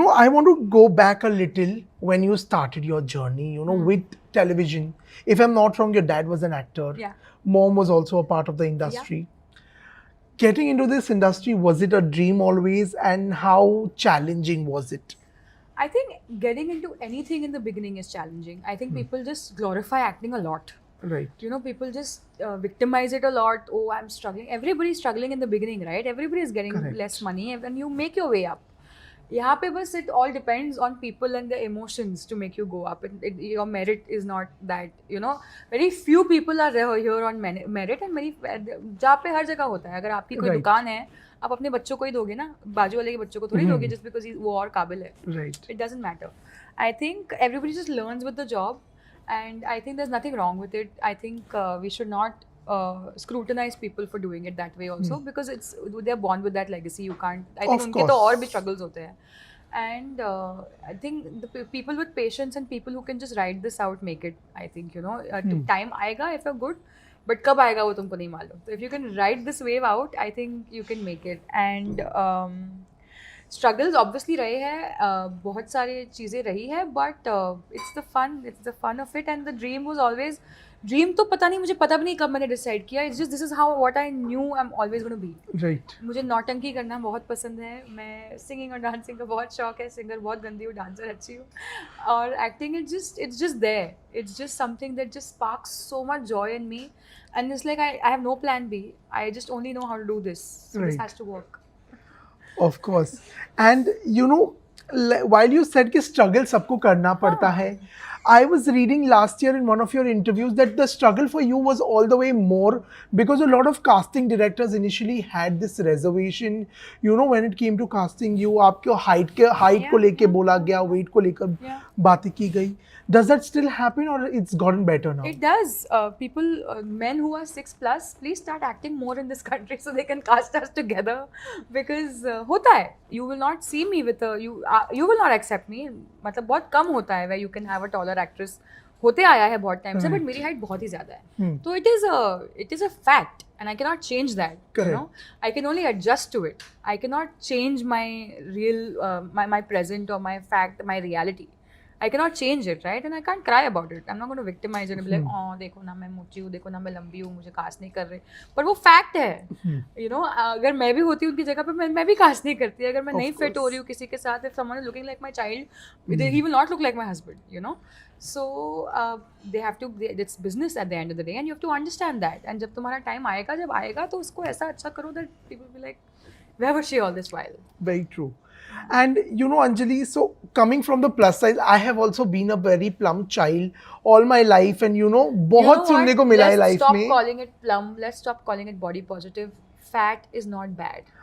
I want to go back a little when you started your journey, with television. If I'm not wrong, your dad was an actor. Yeah. Mom was also a part of the industry. Getting into this industry, was it a dream always? And how challenging was it? I think getting into anything in the beginning is challenging. I think people just glorify acting a lot. Right. People just victimize it a lot. Oh, I'm struggling. Everybody's struggling in the beginning, right? Everybody is getting Correct. less money and you make your way up. यहाँ पे बस it all depends on people and their emotions to make you go up. Your merit is not that, very few people are here on merit and many जहाँ पे हर जगह होता है. अगर आपकी कोई Right. दुकान है, आप अपने बच्चों को ही दोगे ना, बाजू वाले के बच्चों को थोड़ी दोगे just because वो और काबिल है. Right. It doesn't matter. I think everybody just learns with the job, and I think there's nothing wrong with it. I think we should not scrutinize people for doing it that way also, because they're born with that legacy. You can't. I think Of उनके तो course. और भी struggles होते हैं. And I think the people with patience and people who can just ride this out make it. I think time आएगा if you're good, but कब आएगा वो तुमको नहीं मालूम. So if you can ride this wave out, I think you can make it. And struggles obviously रहे हैं, बहुत सारी चीज़ें रही है, but it's the fun of it. And the dream was always, dream तो पता नहीं, मुझे पता भी नहीं कब मैंने डिसाइड किया. It's just this is how what I knew I am always gonna be. Right. मुझे नौटंकी करना बहुत पसंद है. मैं सिंगिंग और डांसिंग का बहुत शौक है. सिंगर बहुत गंदी हूँ, डांसर अच्छी हूँ. और acting it's just there. It's just something that just sparks so much joy in me. And it's like I have no plan B. I just only know how to do this. This Right. Has to work. Of course. And while you said कि struggle सबको करना पड़ता है, I was reading last year in one of your interviews that the struggle for you was all the way more because a lot of casting directors initially had this reservation, when it came to casting you, आपके height को लेके बोला गया, weight को लेकर बातें की गई. Does that still happen or it's gotten better now? It does. People, men who are 6+, please start acting more in this country so they can cast us together. Because होता है. You will not see me with you will not accept me. मतलब बहुत कम होता है where you can have a taller actress. होते आया है बहुत टाइम से, but मेरी हाइट बहुत ही ज़्यादा है. तो it is a fact and I cannot change that. Correct. I can only adjust to it. I cannot change my real my present or my fact, my reality. I cannot change it, right? And I can't cry about it. I'm not going to victimize it and be like, oh, देखो ना मैं मोटी हूँ, देखो ना मैं लंबी हूँ, मुझे कास्ट नहीं कर रहे. पर वो फैक्ट है. अगर मैं भी होती उनकी जगह पे, मैं भी कास्ट नहीं करती. अगर मैं नहीं फिट हो रही हूँ किसी के साथ, if someone is looking like my child, he will not look like my husband, So they have to. It's business at the end of the day, and you have to understand that. And जब तुम्हारा time आएगा, जब आएगा तो उसको ऐसा अच्छा करो that people will be like, where was she all this while? Very true. And Anjali, so coming from the plus size, I have also been a very plump child all my life, and बहुत सुनने को मिला है life में. Let's stop calling it plump. Let's stop calling it body positive. Fat is not bad.